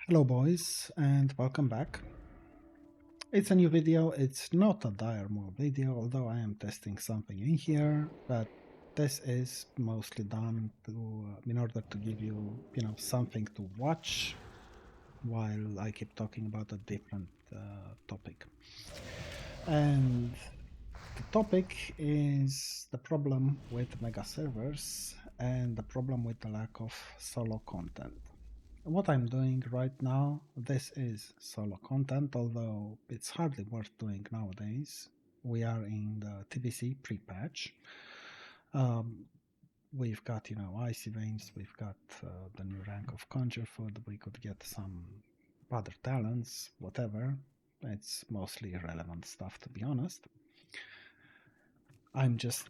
Hello boys and welcome back. It's a new video. It's not a dire mode video, although I am testing something in here, but this is mostly done in order to give you, something to watch while I keep talking about a different topic. And the topic is the problem with mega servers and the problem with the lack of solo content. What I'm doing right now, this is solo content, although it's hardly worth doing nowadays. We are in the TBC pre-patch. We've got, icy veins, we've got the new rank of conjure food, we could get some other talents, whatever. It's mostly irrelevant stuff, to be honest. I'm just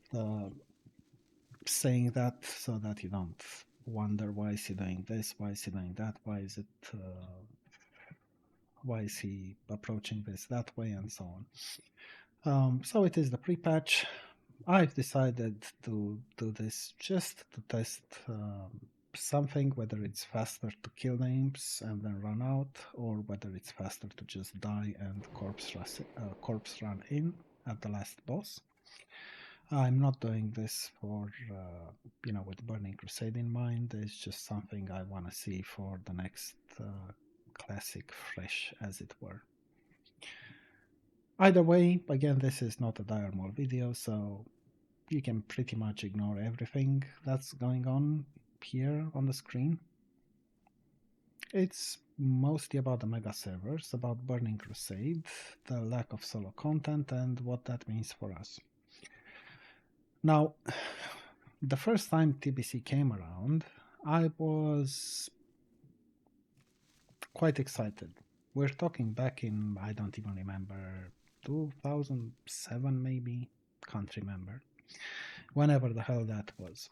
saying that so that you don't wonder why is he doing this, why is he doing that, why is he approaching this that way, and so on. So it is the pre-patch. I've decided to do this just to test something, whether it's faster to kill the imps and then run out, or whether it's faster to just die and corpse run in at the last boss. I'm not doing this for, with Burning Crusade in mind. It's just something I want to see for the next classic fresh, as it were. Either way, again, this is not a dire mode video, so you can pretty much ignore everything that's going on here on the screen. It's mostly about the mega servers, about Burning Crusade, the lack of solo content, and what that means for us. Now, the first time TBC came around, I was quite excited. We're talking back in, I don't even remember, 2007 maybe? Can't remember. Whenever the hell that was.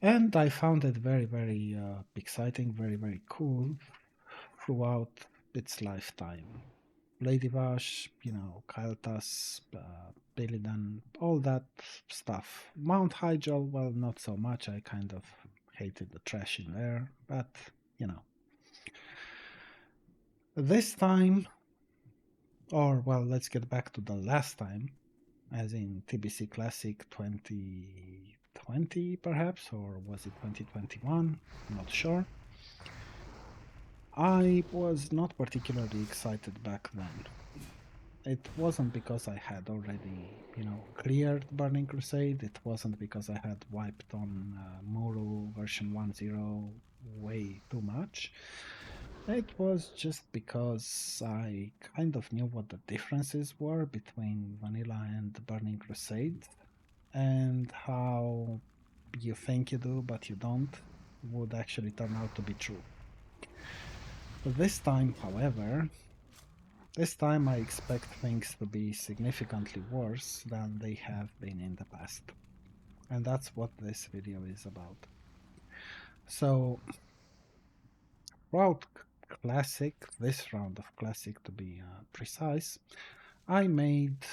And I found it very, very exciting, very, very cool throughout its lifetime. Lady Vash, Kael'thas, Illidan, all that stuff. Mount Hyjal, well, not so much. I kind of hated the trash in there, but, This time, or, well, let's get back to the last time, as in TBC Classic 2020, perhaps, or was it 2021? Not sure. I was not particularly excited back then. It wasn't because I had already, cleared Burning Crusade. It wasn't because I had wiped on Muru version 1.0 way too much. It was just because I kind of knew what the differences were between Vanilla and Burning Crusade, and how you think you do but you don't would actually turn out to be true. This time, however, I expect things to be significantly worse than they have been in the past. And that's what this video is about. So, throughout Classic, this round of Classic to be precise, I made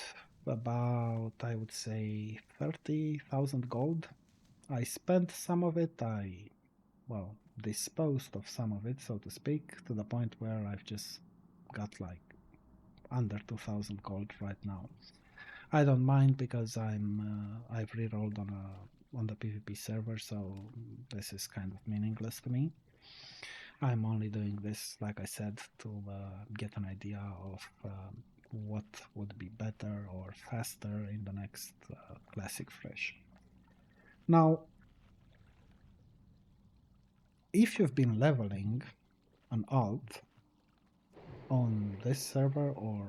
about, I would say, 30,000 gold. I spent some of it, disposed of some of it, so to speak, to the point where I've just got like under 2,000 gold right now. I don't mind because I've rerolled on the PvP server, so this is kind of meaningless to me. I'm only doing this, like I said, to get an idea of what would be better or faster in the next Classic Fresh. Now, if you've been leveling an alt on this server or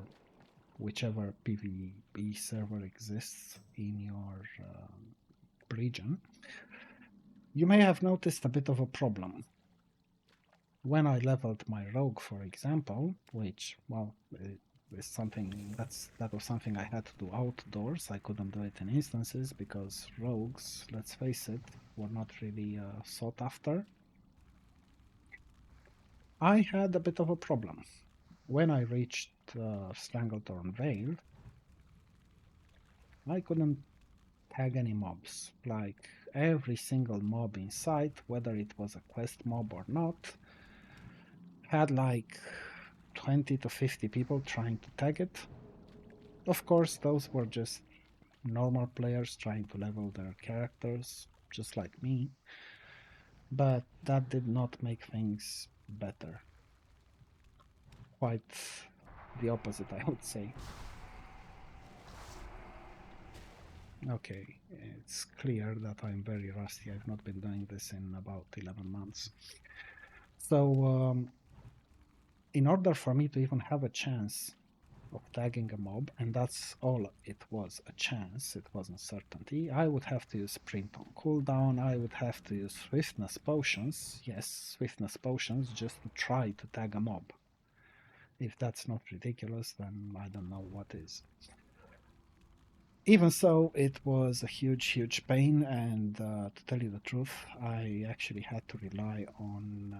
whichever PvP server exists in your region, you may have noticed a bit of a problem. When I leveled my rogue, for example, which, well, is something that was something I had to do outdoors. I couldn't do it in instances because rogues, let's face it, were not really sought after. I had a bit of a problem. When I reached Stranglethorn Vale, I couldn't tag any mobs. Like, every single mob in sight, whether it was a quest mob or not, had like 20 to 50 people trying to tag it. Of course, those were just normal players trying to level their characters, just like me. But that did not make things better. Quite the opposite, I would say. Okay, it's clear that I'm very rusty. I've not been doing this in about 11 months. So, in order for me to even have a chance of tagging a mob, and that's all it was, a chance, it wasn't certainty, I would have to use sprint on cooldown, I would have to use swiftness potions, yes, swiftness potions, just to try to tag a mob. If that's not ridiculous, then I don't know what is. Even so, it was a huge pain, and to tell you the truth, I actually had to rely on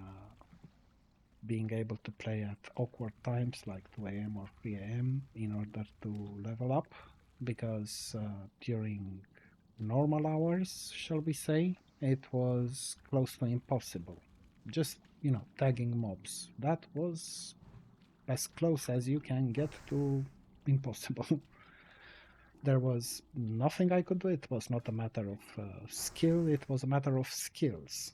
being able to play at awkward times like 2 a.m. or 3 a.m. in order to level up, because during normal hours, shall we say, it was close to impossible. Just, tagging mobs. That was as close as you can get to impossible. There was nothing I could do. It was not a matter of skill, it was a matter of skills.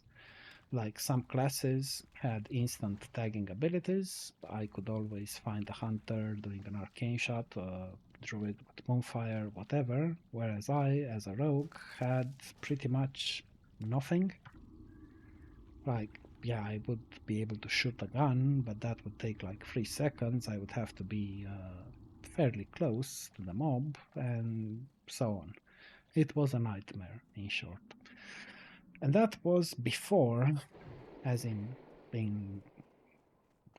Like some classes had instant tagging abilities. I could always find a hunter doing an arcane shot, a druid with bonfire, whatever. Whereas I, as a rogue, had pretty much nothing. Like, yeah, I would be able to shoot a gun, but that would take like 3 seconds. I would have to be fairly close to the mob, and so on. It was a nightmare, in short. And that was before, as in being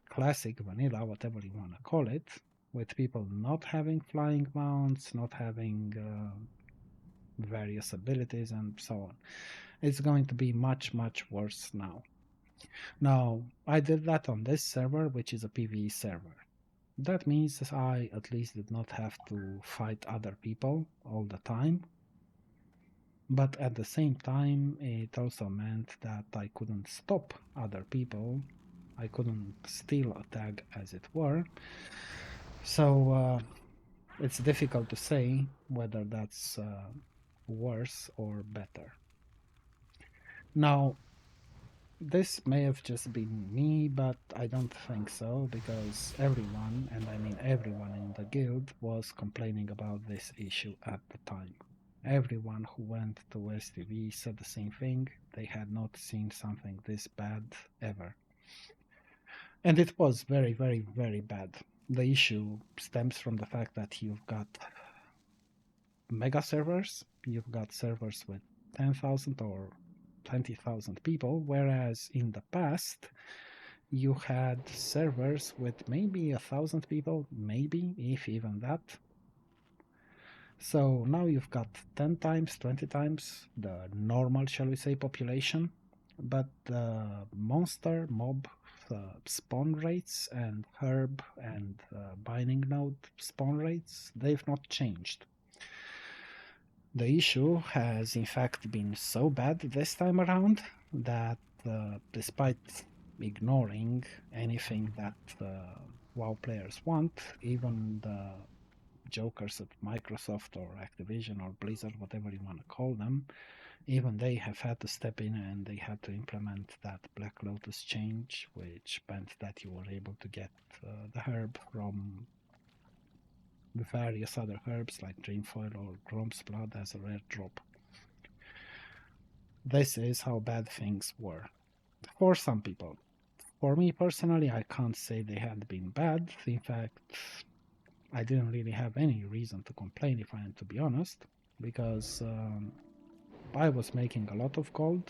classic vanilla, whatever you want to call it, with people not having flying mounts, not having various abilities, and so on. It's going to be much worse now. Now, I did that on this server, which is a PvE server. That means that I at least did not have to fight other people all the time. But at the same time, it also meant that I couldn't stop other people. I couldn't steal a tag, as it were. So it's difficult to say whether that's worse or better. Now, this may have just been me, but I don't think so, because everyone, and I mean everyone in the guild, was complaining about this issue at the time. Everyone who went to STV said the same thing. They had not seen something this bad ever. And it was very bad. The issue stems from the fact that you've got mega servers, you've got servers with 10,000 or 20,000 people, whereas in the past you had servers with maybe 1,000 people, maybe, if even that. So now you've got 10 times, 20 times the normal, shall we say, population, but the monster mob spawn rates and herb and binding node spawn rates, they've not changed. The issue has in fact been so bad this time around that despite ignoring anything that WoW players want, even the jokers at Microsoft or Activision or Blizzard, whatever you want to call them, even they have had to step in and they had to implement that Black Lotus change, which meant that you were able to get the herb from the various other herbs like Dreamfoil or Grom's Blood as a rare drop. This is how bad things were for some people. For me personally, I can't say they had been bad. In fact, I didn't really have any reason to complain, if I am to be honest, because I was making a lot of gold.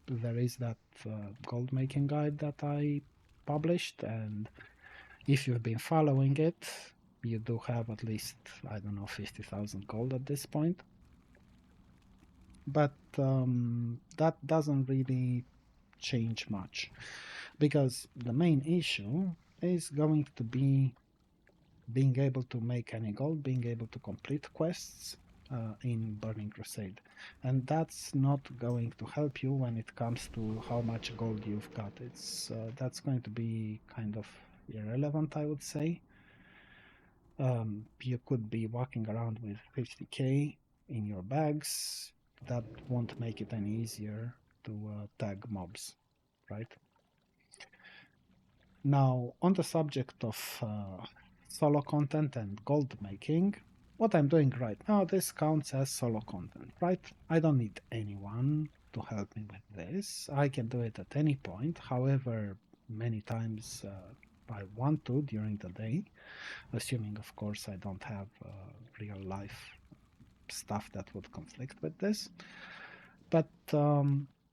There is that gold making guide that I published, and if you've been following it, you do have at least, I don't know, 50,000 gold at this point. But that doesn't really change much, because the main issue is going to be being able to make any gold, being able to complete quests, in Burning Crusade. And that's not going to help you when it comes to how much gold you've got. That's going to be kind of irrelevant, I would say. You could be walking around with 50k in your bags. That won't make it any easier to tag mobs, right? Now, on the subject of solo content and gold making, what I'm doing right now, this counts as solo content, right? I don't need anyone to help me with this. I can do it at any point, however many times I want to during the day, assuming, of course, I don't have real life stuff that would conflict with this. But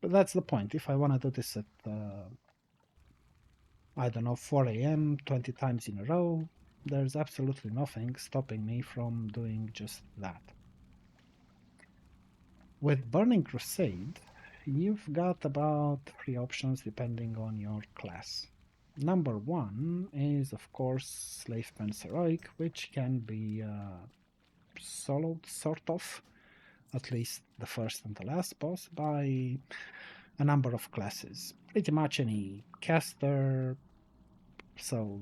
that's the point. If I want to do this at I don't know, 4 a.m. 20 times in a row, there's absolutely nothing stopping me from doing just that. With Burning Crusade, you've got about 3 options depending on your class. Number 1 is, of course, Slave Pence Heroic, which can be soloed, sort of, at least the first and the last boss, by a number of classes. Pretty much any caster, so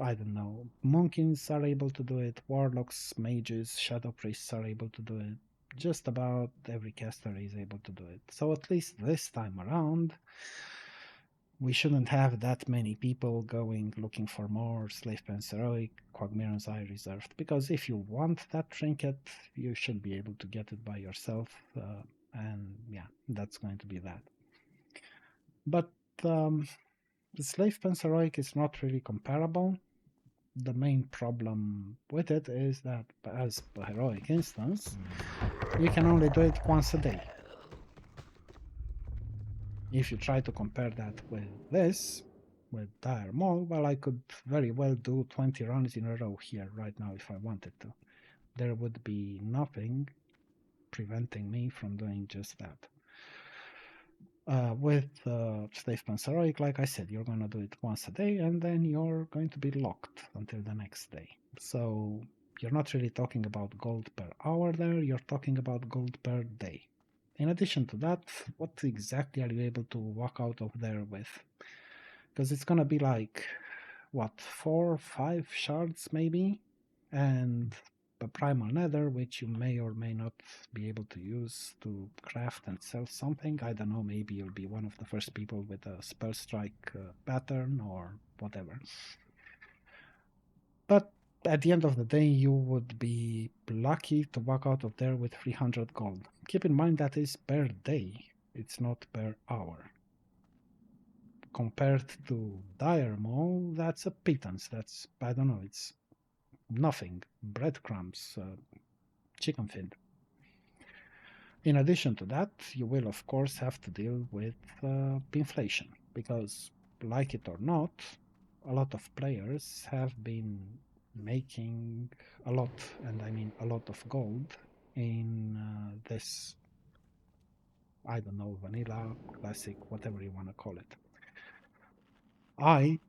I don't know, monkeys are able to do it, warlocks, mages, shadow priests are able to do it. Just about every caster is able to do it. So at least this time around, we shouldn't have that many people going looking for more Slave Pence Heroic, Quagmiran's Eye reserved, because if you want that trinket, you should be able to get it by yourself, and yeah, that's going to be that. But the Slave Pence Heroic is not really comparable. The main problem with it is that, as per heroic instance, you can only do it once a day. If you try to compare that with this, with Dire Maul, well, I could very well do 20 runs in a row here right now if I wanted to. There would be nothing preventing me from doing just that. With Slave Pence Heroic, like I said, you're going to do it once a day and then you're going to be locked until the next day. So you're not really talking about gold per hour there, you're talking about gold per day. In addition to that, what exactly are you able to walk out of there with? Because it's going to be like, what, 4 or 5 shards maybe? And a primal nether, which you may or may not be able to use to craft and sell something. I don't know, maybe you'll be one of the first people with a spell strike pattern or whatever. But at the end of the day, you would be lucky to walk out of there with 300 gold. Keep in mind that is per day, it's not per hour. Compared to Dire Maul, that's a pittance. That's, I don't know, it's nothing. Breadcrumbs, chicken feed. In addition to that, you will of course have to deal with inflation, because like it or not, a lot of players have been making a lot, and I mean a lot of gold in this, I don't know, vanilla, classic, whatever you want to call it.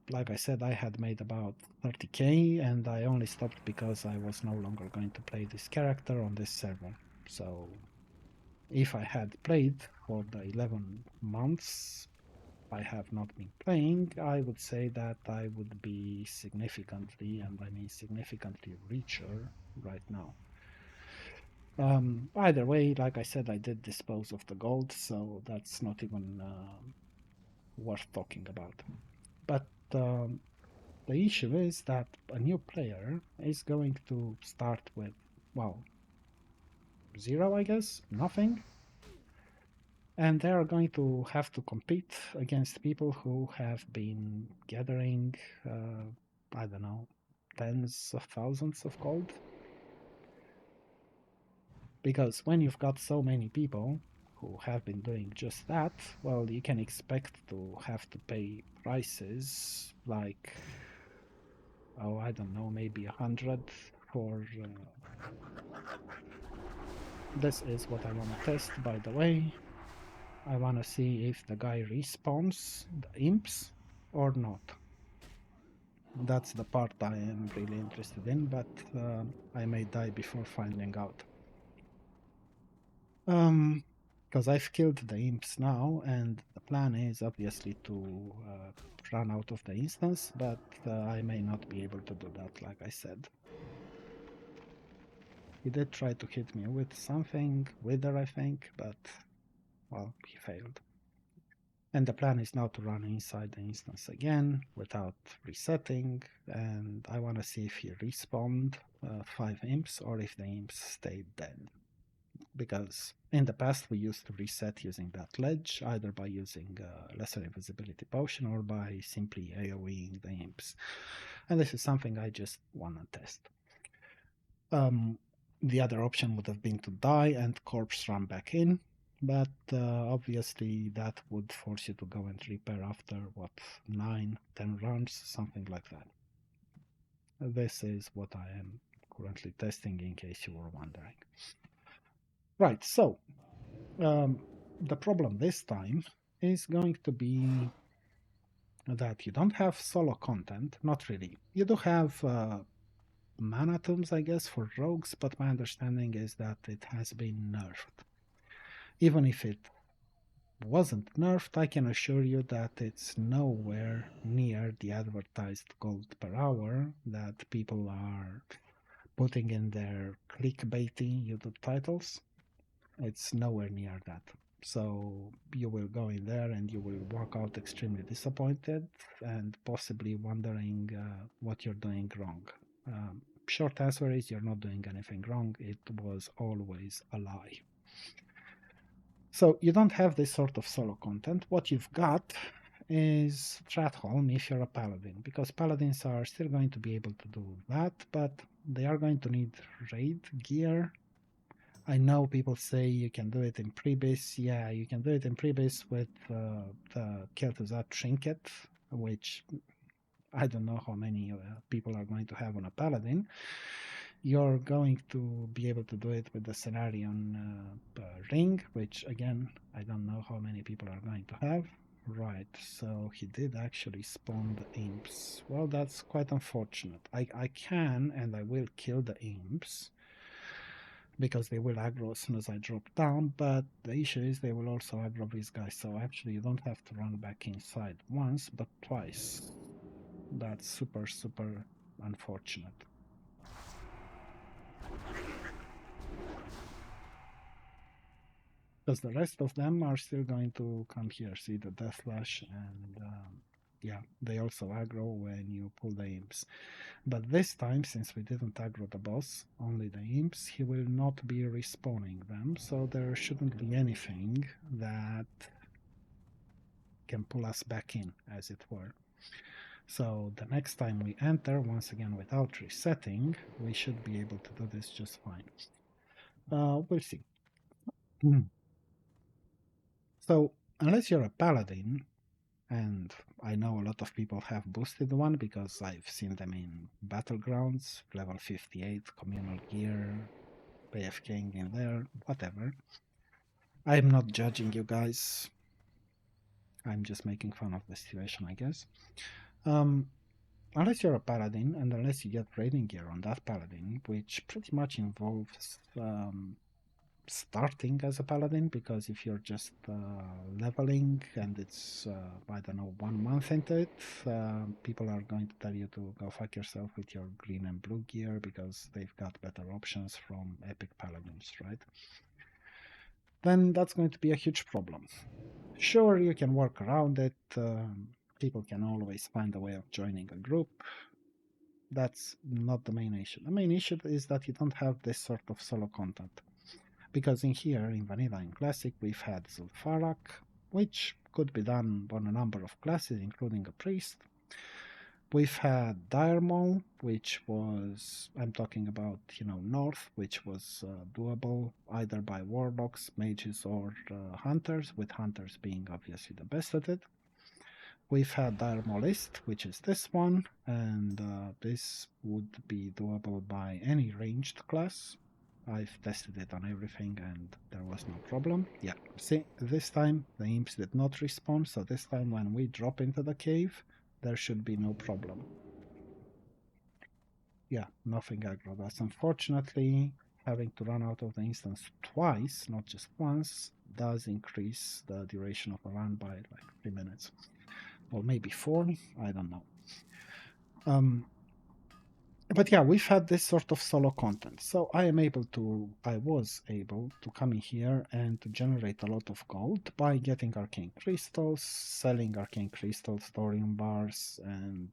Like I said, I had made about 30k and I only stopped because I was no longer going to play this character on this server. So if I had played for the 11 months I have not been playing, I would say that I would be significantly, and I mean significantly richer right now. Either way, like I said, I did dispose of the gold, so that's not even worth talking about. But the issue is that a new player is going to start with, well, 0, I guess, nothing. And they are going to have to compete against people who have been gathering, I don't know, tens of thousands of gold. Because when you've got so many people who have been doing just that, well, you can expect to have to pay prices like, oh, I don't know, maybe 100 for... This is what I want to test, by the way. I want to see if the guy respawns the imps or not. That's the part I am really interested in, but I may die before finding out. Because I've killed the imps now, and the plan is obviously to run out of the instance, but I may not be able to do that, like I said. He did try to hit me with something, wither, I think, but, well, he failed. And the plan is now to run inside the instance again without resetting, and I want to see if he respawned 5 imps or if the imps stayed dead. Because in the past we used to reset using that ledge, either by using lesser invisibility potion or by simply AoEing the imps. And this is something I just want to test. The other option would have been to die and corpse run back in, but obviously that would force you to go and repair after, what, 9, 10 runs, something like that. This is what I am currently testing, in case you were wondering. Right, so the problem this time is going to be that you don't have solo content, not really. You do have mana tombs, I guess, for rogues, but my understanding is that it has been nerfed. Even if it wasn't nerfed, I can assure you that it's nowhere near the advertised gold per hour that people are putting in their clickbaity YouTube titles. It's nowhere near that. So you will go in there and you will walk out extremely disappointed and possibly wondering what you're doing wrong. Short answer is you're not doing anything wrong. It was always a lie. So you don't have this sort of solo content. What you've got is Stratholm if you're a paladin, because paladins are still going to be able to do that, but they are going to need raid gear. I know people say you can do it in Prebis. Yeah, you can do it in Prebis with the Kel'Thuzad trinket, which I don't know how many people are going to have on a paladin. You're going to be able to do it with the Cenarion ring, which again, I don't know how many people are going to have. Right, so he did actually spawn the imps. Well, that's quite unfortunate. I can and I will kill the imps because they will aggro as soon as I drop down, but the issue is they will also aggro these guys, so actually you don't have to run back inside once, but twice. That's super, super unfortunate. Because the rest of them are still going to come here, see the Death Slash, and yeah, they also aggro when you pull the imps. But this time, since we didn't aggro the boss, only the imps, he will not be respawning them, so there shouldn't be anything that can pull us back in, as it were. So the next time we enter, once again without resetting, we should be able to do this just fine. We'll see. So unless you're a paladin, and I know a lot of people have boosted one because I've seen them in battlegrounds, level 58, communal gear, AFKing in there, whatever. I'm not judging you guys. I'm just making fun of the situation, I guess. Unless you're a paladin, and unless you get raiding gear on that paladin, which pretty much involves starting as a paladin, because if you're just leveling and it's I don't know, 1 month into it, people are going to tell you to go fuck yourself with your green and blue gear because they've got better options from epic paladins, right? Then that's going to be a huge problem. Sure, you can work around it. People can always find a way of joining a group. That's not the main issue. The main issue is that you don't have this sort of solo content. Because in here, in Vanilla and Classic, we've had Zul'Farrak, which could be done on a number of classes, including a priest. We've had Diremol, which was, I'm talking about, North, which was doable either by warlocks, mages, or hunters, with hunters being obviously the best at it. We've had Diremolist, which is this one, and this would be doable by any ranged class. I've tested it on everything and there was no problem. Yeah, see, this time the imps did not respawn, so this time when we drop into the cave, there should be no problem. Yeah, nothing aggro. That's unfortunately having to run out of the instance twice, not just once, does increase the duration of a run by like 3 minutes. Or maybe 4, I don't know. But yeah, we've had this sort of solo content. So I was able to come in here and to generate a lot of gold by getting arcane crystals, selling arcane crystals, thorium bars, and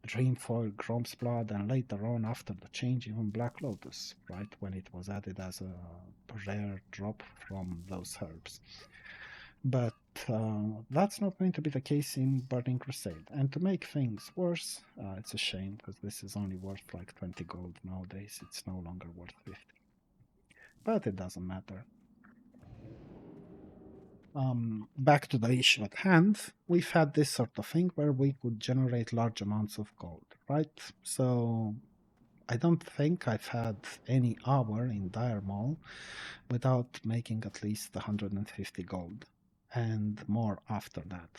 dreamfoil, Grome's blood, and later on, after the change, even Black Lotus, right, when it was added as a rare drop from those herbs. But that's not going to be the case in Burning Crusade. And to make things worse, it's a shame because this is only worth like 20 gold nowadays. It's no longer worth 50. But it doesn't matter. Back to the issue at hand, we've had this sort of thing where we could generate large amounts of gold, right? So I don't think I've had any hour in Dire Mall without making at least 150 gold and more after that.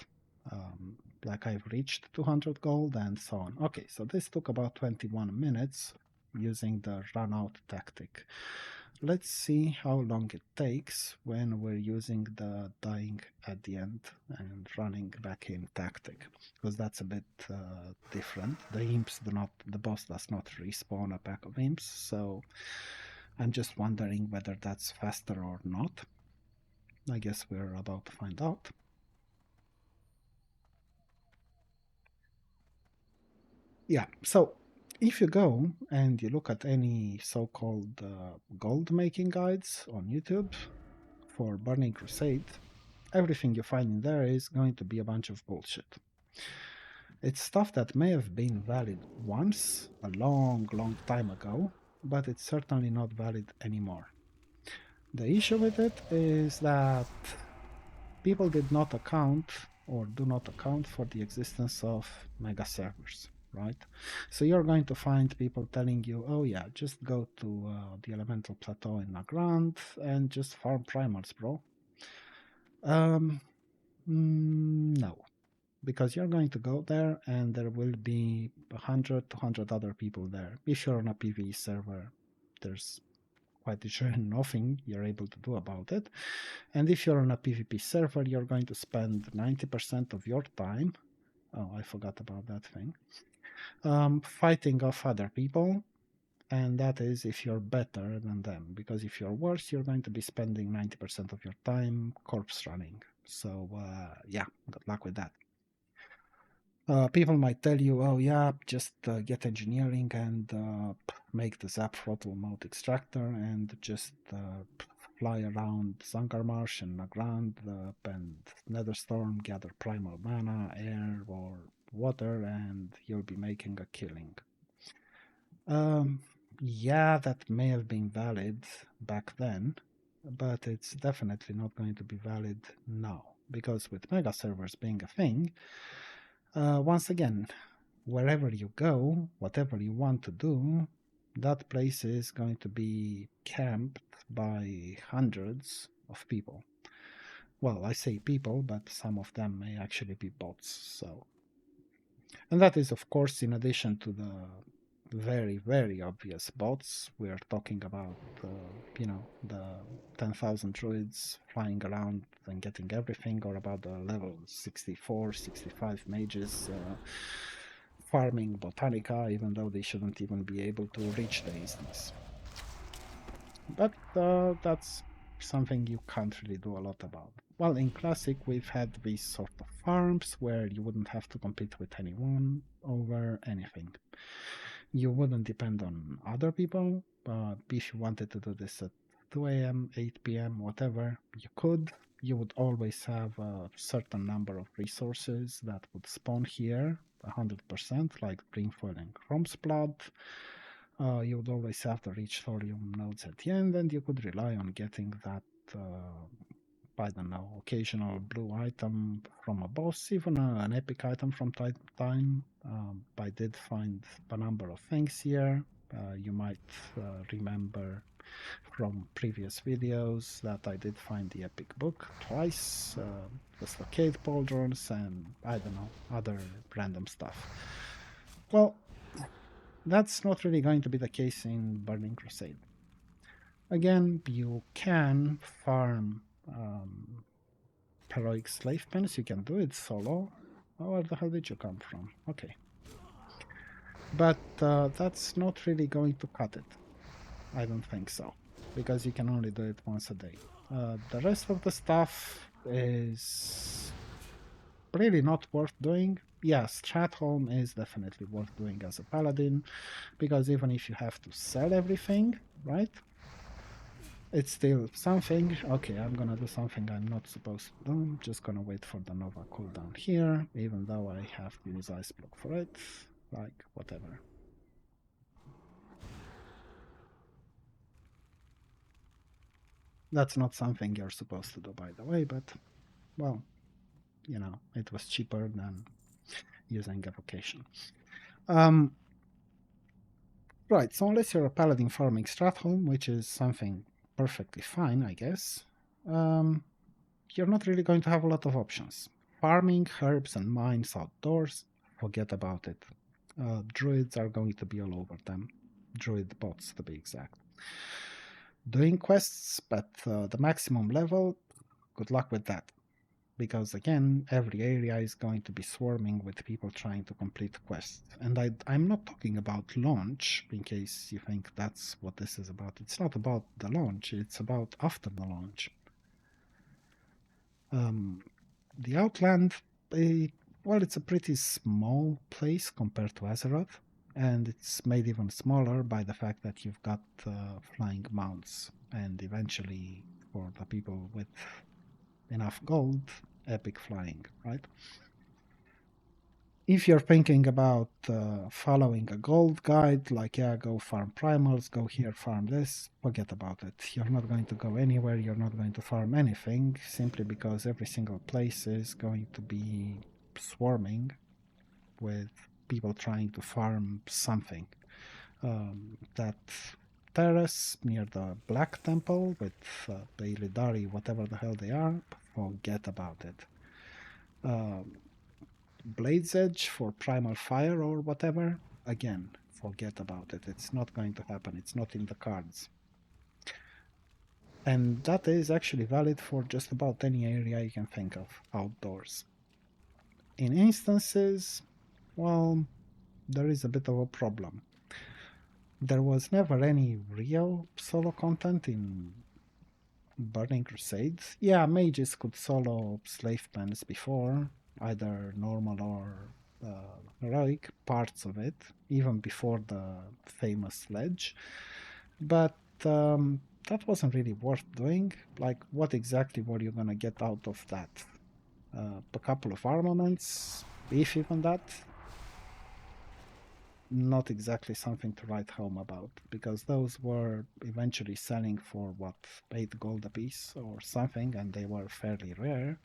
Like I've reached 200 gold and so on. Okay, so this took about 21 minutes using the run out tactic. Let's see how long it takes when we're using the dying at the end and running back in tactic, because that's a bit different. The boss does not respawn a pack of imps, so I'm just wondering whether that's faster or not. I guess we're about to find out. Yeah, so if you go and you look at any so-called gold making guides on YouTube for Burning Crusade, everything you find in there is going to be a bunch of bullshit. It's stuff that may have been valid once, a long, long time ago, but it's certainly not valid anymore. The issue with it is that people did not account or do not account for the existence of megaservers, right? So you're going to find people telling you, oh yeah, just go to the elemental plateau in Nagrand and just farm primals, bro. No, because you're going to go there and there will be 100, 200 other people there. If you're on a PvE server, there's quite literally nothing you're able to do about it. And if you're on a PvP server, you're going to spend 90% of your time, oh, I forgot about that thing, fighting off other people. And that is if you're better than them. Because if you're worse, you're going to be spending 90% of your time corpse running. So, yeah, good luck with that. People might tell you, oh yeah, just get engineering and make the Zap throttle mode extractor and just fly around Zangarmarsh and Nagrand and Netherstorm, gather primal mana, air or water, and you'll be making a killing. Yeah, that may have been valid back then, but it's definitely not going to be valid now, because with mega servers being a thing, once again, wherever you go, whatever you want to do, that place is going to be camped by hundreds of people. Well, I say people, but some of them may actually be bots. So, and that is, of course, in addition to the very, very obvious bots. We're talking about, the 10,000 druids flying around and getting everything, or about the level 64, 65 mages farming Botanica, even though they shouldn't even be able to reach the instance. But that's something you can't really do a lot about. Well, in Classic, we've had these sort of farms where you wouldn't have to compete with anyone over anything. You wouldn't depend on other people, but if you wanted to do this at 2 a.m., 8 p.m., whatever, you could. You would always have a certain number of resources that would spawn here, 100%, like Dreamfoil and Chrome's Blood. You would always have the rich thorium nodes at the end, and you could rely on getting that, I don't know, occasional blue item from a boss, even an epic item from time to time. I did find a number of things here. You might remember from previous videos that I did find the epic book twice, the stockade pauldrons, and I don't know, other random stuff. Well, that's not really going to be the case in Burning Crusade. Again, you can farm heroic slave pens. You can do it solo. Oh, where the hell did you come from? Okay. But that's not really going to cut it. I don't think so. Because you can only do it once a day. The rest of the stuff is really not worth doing. Yes, Stratholme is definitely worth doing as a paladin, because even if you have to sell everything, right? It's still something. Okay, I'm gonna do something I'm not supposed to do. I'm just gonna wait for the Nova cooldown here, even though I have to use Ice Block for it. Like, whatever. That's not something you're supposed to do, by the way, but, well, you know, it was cheaper than using evocation. Right, so unless you're a paladin farming Stratholme, which is something perfectly fine, I guess, um, you're not really going to have a lot of options. Farming herbs and mines outdoors, forget about it. Druids are going to be all over them. Druid bots, to be exact. Doing quests, but the maximum level, good luck with that. Because again, every area is going to be swarming with people trying to complete quests. And I'm not talking about launch, in case you think that's what this is about. It's not about the launch, it's about after the launch. The Outland, well, it's a pretty small place compared to Azeroth, and it's made even smaller by the fact that you've got flying mounts, and eventually, for the people with enough gold, epic flying, right? If you're thinking about following a gold guide, like, yeah, go farm primals, go here, farm this, forget about it. You're not going to go anywhere, you're not going to farm anything, simply because every single place is going to be swarming with people trying to farm something. That terrace near the Black Temple with the Illidari, whatever the hell they are, forget about it. Blade's Edge for Primal Fire or whatever, again, forget about it. It's not going to happen. It's not in the cards. And that is actually valid for just about any area you can think of outdoors. In instances, well, there is a bit of a problem. There was never any real solo content in Burning Crusades. Yeah, mages could solo slave pens before, either normal or heroic parts of it, even before the famous sledge. But that wasn't really worth doing. Like, what exactly were you gonna get out of that? A couple of armaments, if even that. Not exactly something to write home about, because those were eventually selling for what, 8 gold apiece or something, and they were fairly rare.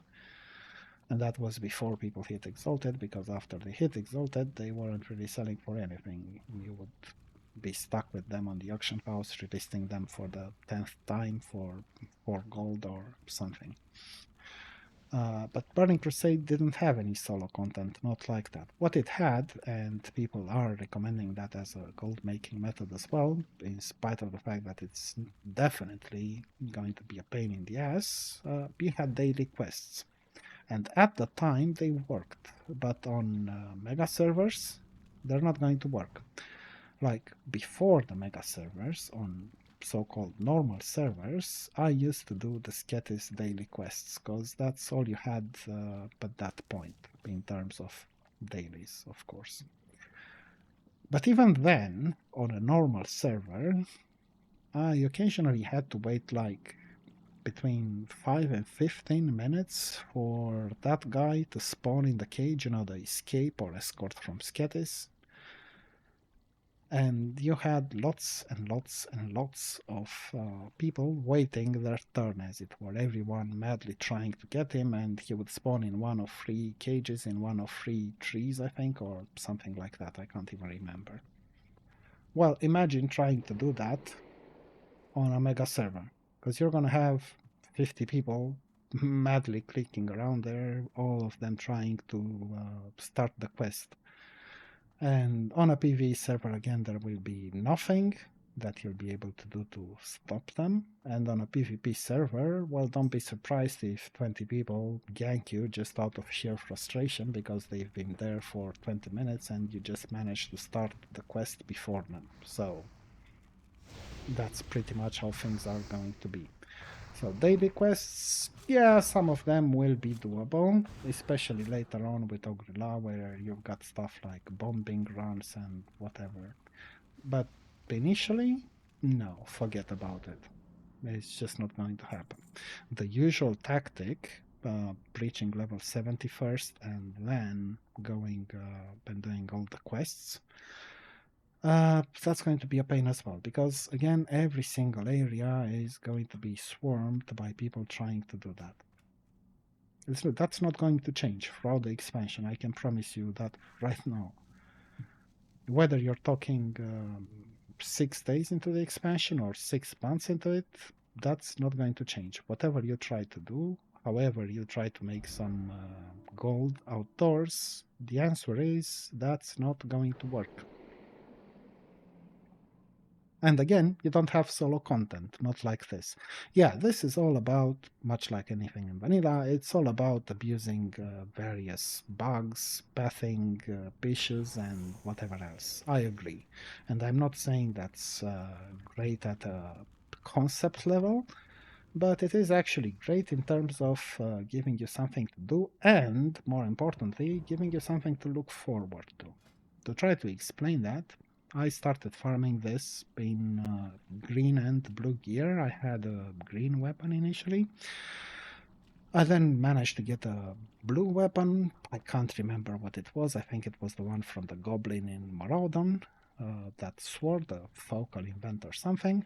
And that was before people hit Exalted, because after they hit Exalted, they weren't really selling for anything. You would be stuck with them on the auction house, relisting them for the 10th time for 4 gold or something. But Burning Crusade didn't have any solo content, not like that. What it had, and people are recommending that as a gold making method as well, in spite of the fact that it's definitely going to be a pain in the ass, you had daily quests. And at the time, they worked. But on mega servers, they're not going to work. Like before the mega servers, on so-called normal servers, I used to do the Sketis daily quests, because that's all you had at that point, in terms of dailies, of course. But even then, on a normal server, I occasionally had to wait like between 5 and 15 minutes for that guy to spawn in the cage, the escape or escort from Sketis. And you had lots and lots and lots of people waiting their turn, as it were, everyone madly trying to get him, and he would spawn in one of 3 cages in one of 3 trees, I think, or something like that. I can't even remember. Well, imagine trying to do that on a mega server, because you're going to have 50 people madly clicking around there, all of them trying to start the quest. And on a PvE server, again, there will be nothing. that you'll be able to do to stop them. And on a PvP server, well, don't be surprised if 20 people gank you just out of sheer frustration because they've been there for 20 minutes and you just managed to start the quest before them. So that's pretty much how things are going to be. So daily quests, yeah, some of them will be doable, especially later on with Ogrilla, where you've got stuff like bombing runs and whatever. But initially, no, forget about it. It's just not going to happen. The usual tactic, reaching level 70 first and then going and doing all the quests, that's going to be a pain as well, because again, every single area is going to be swarmed by people trying to do that. That's not going to change throughout the expansion, I can promise you that right now. Whether you're talking 6 days into the expansion or 6 months into it, that's not going to change. Whatever you try to do, however you try to make some gold outdoors, the answer is that's not going to work. And again, you don't have solo content, not like this. Yeah, this is all about, much like anything in vanilla, it's all about abusing various bugs, pathing, issues, and whatever else. I agree. And I'm not saying that's great at a concept level, but it is actually great in terms of giving you something to do and, more importantly, giving you something to look forward to. To try to explain that, I started farming this in green and blue gear. I had a green weapon initially. I then managed to get a blue weapon. I can't remember what it was. I think it was the one from the goblin in Maraudon. That sword, the focal invent or something.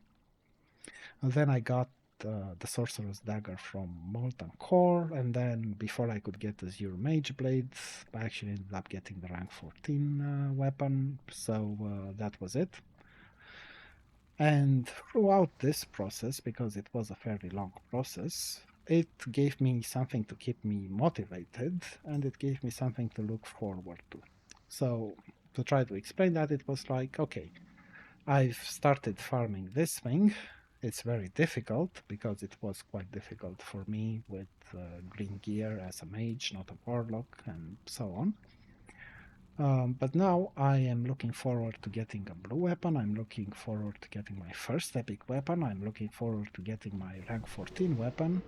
And then I got the sorcerer's dagger from Molten Core, and then before I could get the Zero Mage Blade, I actually ended up getting the rank 14 weapon, so that was it. And throughout this process, because it was a fairly long process, it gave me something to keep me motivated, and it gave me something to look forward to. So to try to explain that, it was like, okay, I've started farming this thing. It's very difficult because it was quite difficult for me with green gear as a mage, not a warlock, and so on. But now I am looking forward to getting a blue weapon. I'm looking forward to getting my first epic weapon. I'm looking forward to getting my rank 14 weapon.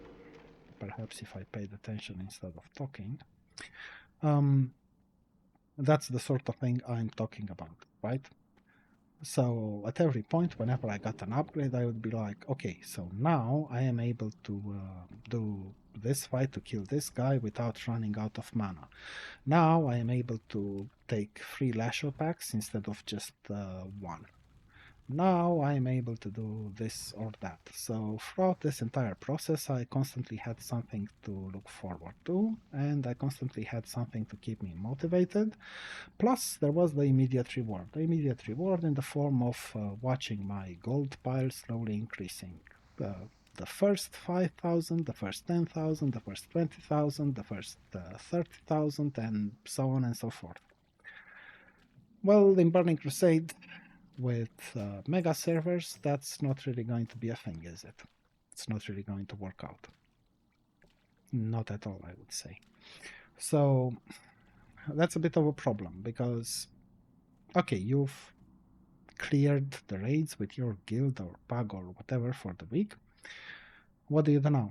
Perhaps if I paid attention instead of talking. That's the sort of thing I'm talking about, right? So at every point, whenever I got an upgrade, I would be like, okay, so now I am able to do this fight to kill this guy without running out of mana. Now I am able to take 3 Lasho packs instead of just 1. Now I'm able to do this or that. So throughout this entire process, I constantly had something to look forward to, and I constantly had something to keep me motivated. Plus, there was the immediate reward. The immediate reward in the form of watching my gold pile slowly increasing. The first 5,000, the first 10,000, the first 20,000, the first 30,000, and so on and so forth. Well, in Burning Crusade, with mega servers, that's not really going to be a thing, is it? It's not really going to work out. Not at all, I would say. So that's a bit of a problem because, okay, you've cleared the raids with your guild or pug or whatever for the week. What do you do now?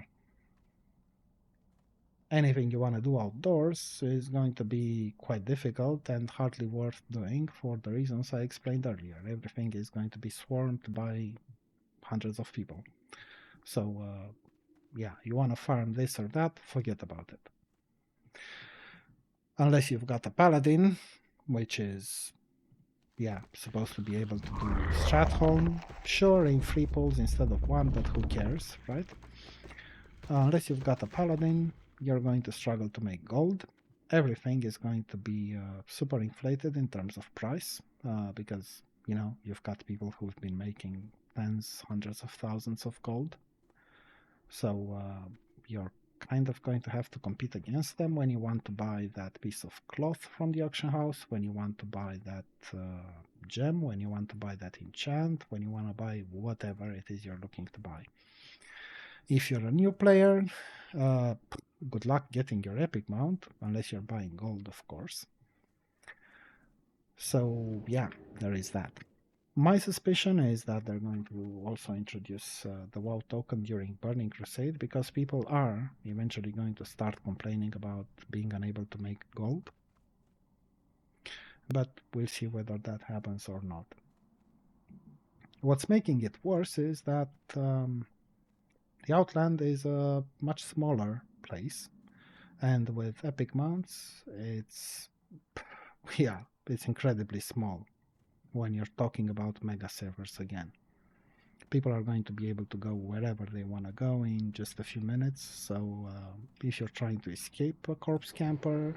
Anything you want to do outdoors is going to be quite difficult and hardly worth doing for the reasons I explained earlier. Everything is going to be swarmed by hundreds of people. So, yeah, you want to farm this or that, forget about it. Unless you've got a paladin, which is, yeah, supposed to be able to do Stratholm. Sure, in 3 pulls instead of 1, but who cares, right? Unless you've got a paladin, you're going to struggle to make gold. Everything is going to be super inflated in terms of price because, you know, you've got people who've been making tens, hundreds of thousands of gold. So you're kind of going to have to compete against them when you want to buy that piece of cloth from the auction house, when you want to buy that gem, when you want to buy that enchant, when you want to buy whatever it is you're looking to buy. If you're a new player, good luck getting your epic mount, unless you're buying gold, of course. So yeah, there is that. My suspicion is that they're going to also introduce the WoW token during Burning Crusade, because people are eventually going to start complaining about being unable to make gold. But we'll see whether that happens or not. What's making it worse is that the Outland is a much smaller place, and with epic mounts, it's incredibly small when you're talking about mega servers again. People are going to be able to go wherever they want to go in just a few minutes. So if you're trying to escape a corpse camper,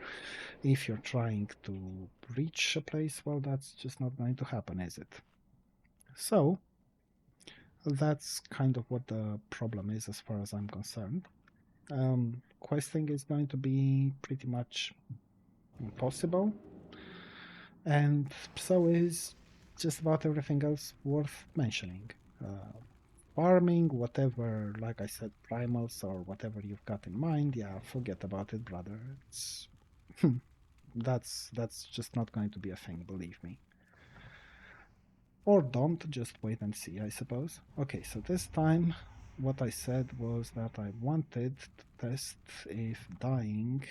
if you're trying to reach a place, well, that's just not going to happen, is it? So that's kind of what the problem is as far as I'm concerned. Questing is going to be pretty much impossible, and so is just about everything else worth mentioning. Farming, whatever, like I said, primals or whatever you've got in mind, yeah, forget about it, brother. It's that's just not going to be a thing, believe me. Or don't, just wait and see, I suppose. Okay, so this time what I said was that I wanted to test if dying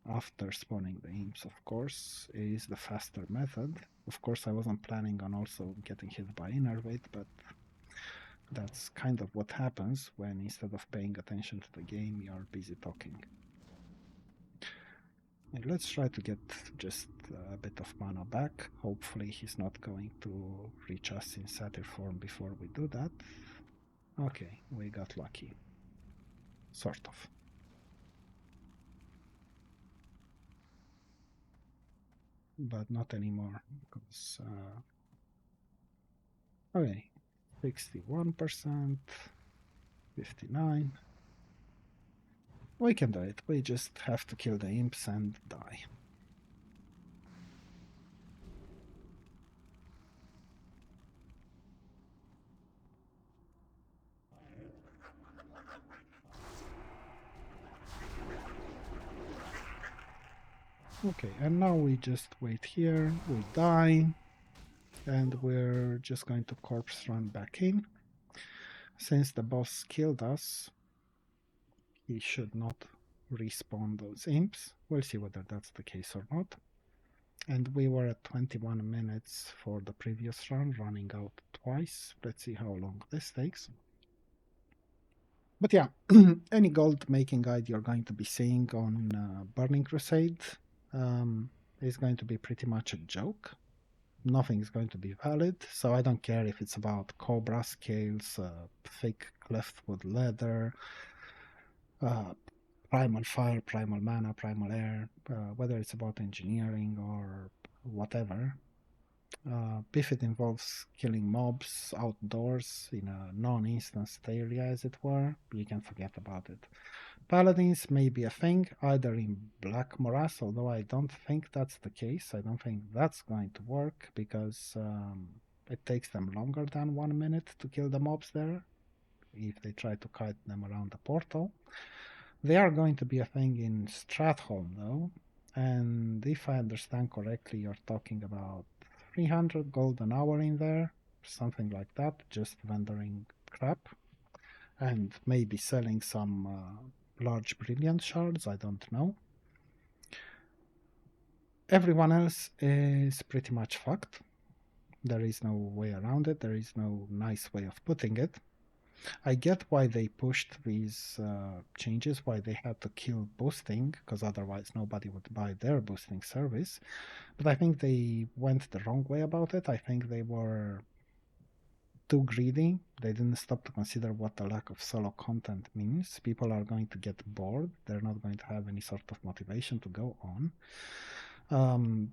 after spawning the imps, of course, is the faster method. Of course, I wasn't planning on also getting hit by Innervate, but that's kind of what happens when instead of paying attention to the game, you're busy talking. And let's try to get just a bit of mana back. Hopefully he's not going to reach us in satyr form before we do that. Okay, we got lucky. Sort of. But not anymore, because... okay, 61%, 59%. We can do it. We just have to kill the imps and die. Okay, and now we just wait here, we die, and we're just going to corpse run back in. Since the boss killed us, he should not respawn those imps. We'll see whether that's the case or not. And we were at 21 minutes for the previous run, running out twice. Let's see how long this takes. But yeah, any gold making guide you're going to be seeing on Burning Crusade is going to be pretty much a joke. Nothing is going to be valid, so I don't care if it's about cobra scales, thick cleftwood leather, primal fire, primal mana, primal air, whether it's about engineering or whatever. If it involves killing mobs outdoors in a non-instanced area, as it were, you can forget about it. Paladins may be a thing, either in Black Morass, although I don't think that's the case. I don't think that's going to work, because it takes them longer than 1 minute to kill the mobs there, if they try to kite them around the portal. They are going to be a thing in Stratholme, though, and if I understand correctly, you're talking about 300 gold an hour in there, something like that, just vendoring crap, and maybe selling some large brilliant shards, I don't know. Everyone else is pretty much fucked. There is no way around it, there is no nice way of putting it. I get why they pushed these changes, why they had to kill boosting, because otherwise nobody would buy their boosting service. But I think they went the wrong way about it. I think they were too greedy. They didn't stop to consider what the lack of solo content means. People are going to get bored. They're not going to have any sort of motivation to go on.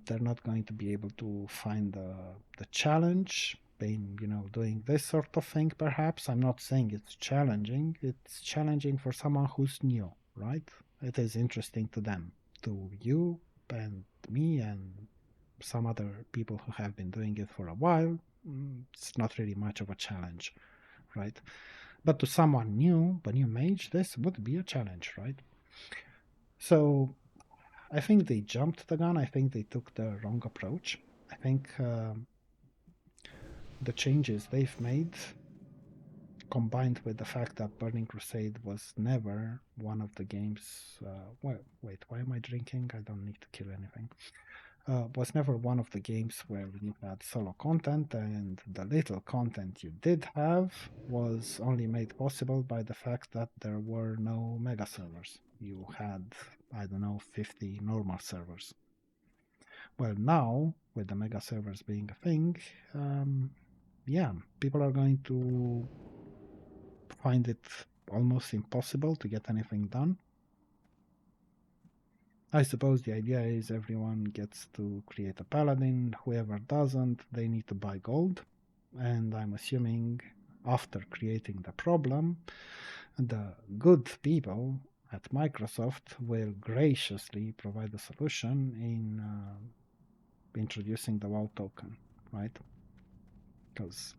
They're not going to be able to find the challenge, being, doing this sort of thing, perhaps. I'm not saying it's challenging. It's challenging for someone who's new, right? It is interesting to them. To you and me and some other people who have been doing it for a while, it's not really much of a challenge, right? But to someone new, a new mage, this would be a challenge, right? So I think they jumped the gun. I think they took the wrong approach. I think the changes they've made, combined with the fact that Burning Crusade was never one of the games. Wait, why am I drinking? I don't need to kill anything. Was never one of the games where you had solo content, and the little content you did have was only made possible by the fact that there were no mega servers. You had, I don't know, 50 normal servers. Well, now, with the mega servers being a thing, yeah, people are going to find it almost impossible to get anything done. I suppose the idea is everyone gets to create a paladin. Whoever doesn't, they need to buy gold. And I'm assuming after creating the problem, the good people at Microsoft will graciously provide a solution in introducing the WoW token, right? Because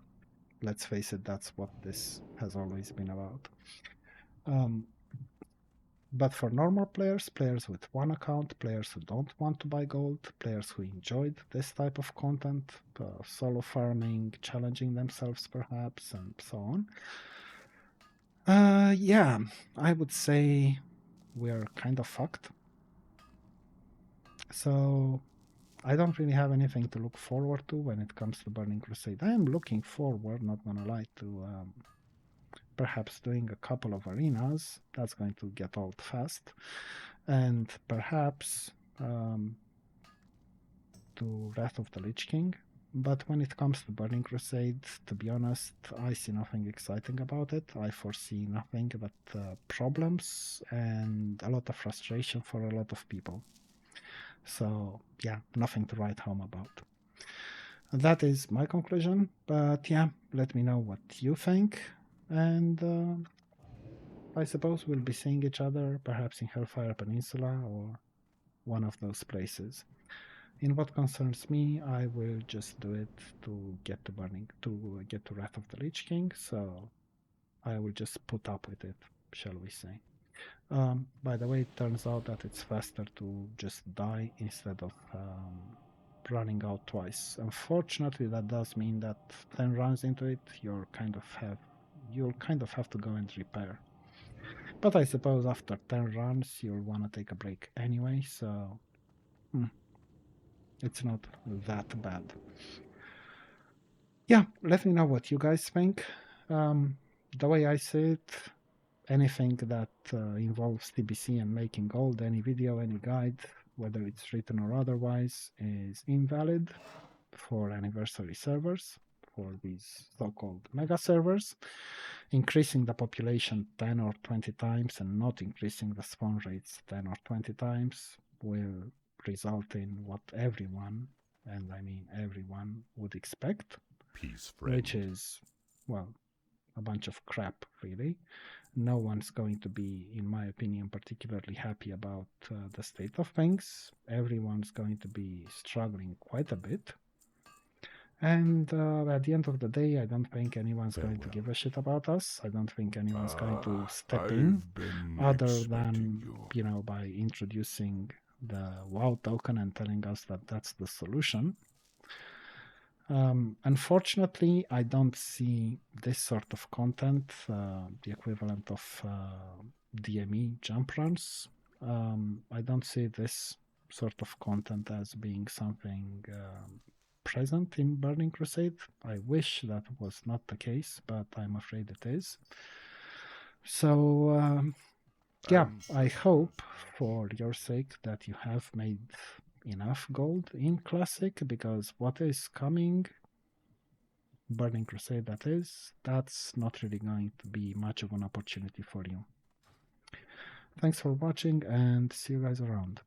let's face it, that's what this has always been about. But for normal players, players with one account, players who don't want to buy gold, players who enjoyed this type of content, solo farming, challenging themselves perhaps, and so on. Yeah, I would say we're kind of fucked. So I don't really have anything to look forward to when it comes to Burning Crusade. I am looking forward, not gonna lie, to perhaps doing a couple of arenas. That's going to get old fast. And perhaps to Wrath of the Lich King. But when it comes to Burning Crusade, to be honest, I see nothing exciting about it. I foresee nothing but problems and a lot of frustration for a lot of people. So, yeah, nothing to write home about. That is my conclusion. But yeah, let me know what you think. And I suppose we'll be seeing each other perhaps in Hellfire Peninsula or one of those places. In what concerns me, I will just do it to get to Wrath of the Lich King, so I will just put up with it, shall we say. By the way, it turns out that it's faster to just die instead of running out twice. Unfortunately, that does mean that 10 runs into it, you'll kind of have to go and repair. But I suppose after 10 runs, you'll want to take a break anyway, so it's not that bad. Yeah, let me know what you guys think. The way I see it, anything that involves TBC and making gold, any video, any guide, whether it's written or otherwise, is invalid for anniversary servers, for these so-called mega servers. Increasing the population 10 or 20 times and not increasing the spawn rates 10 or 20 times will result in what everyone, and I mean everyone, would expect. Peace, friend. Which is, well, a bunch of crap, really. No one's going to be, in my opinion, particularly happy about the state of things. Everyone's going to be struggling quite a bit. And at the end of the day, I don't think anyone's going to give a shit about us. I don't think anyone's going to step in, other than, by introducing the WoW token and telling us that that's the solution. Unfortunately, I don't see this sort of content, the equivalent of DME jump runs. I don't see this sort of content as being something present in Burning Crusade. I wish that was not the case, but I'm afraid it is. So, yeah, I hope for your sake that you have made enough gold in Classic, because what is coming, Burning Crusade that is, that's not really going to be much of an opportunity for you. Thanks for watching and see you guys around.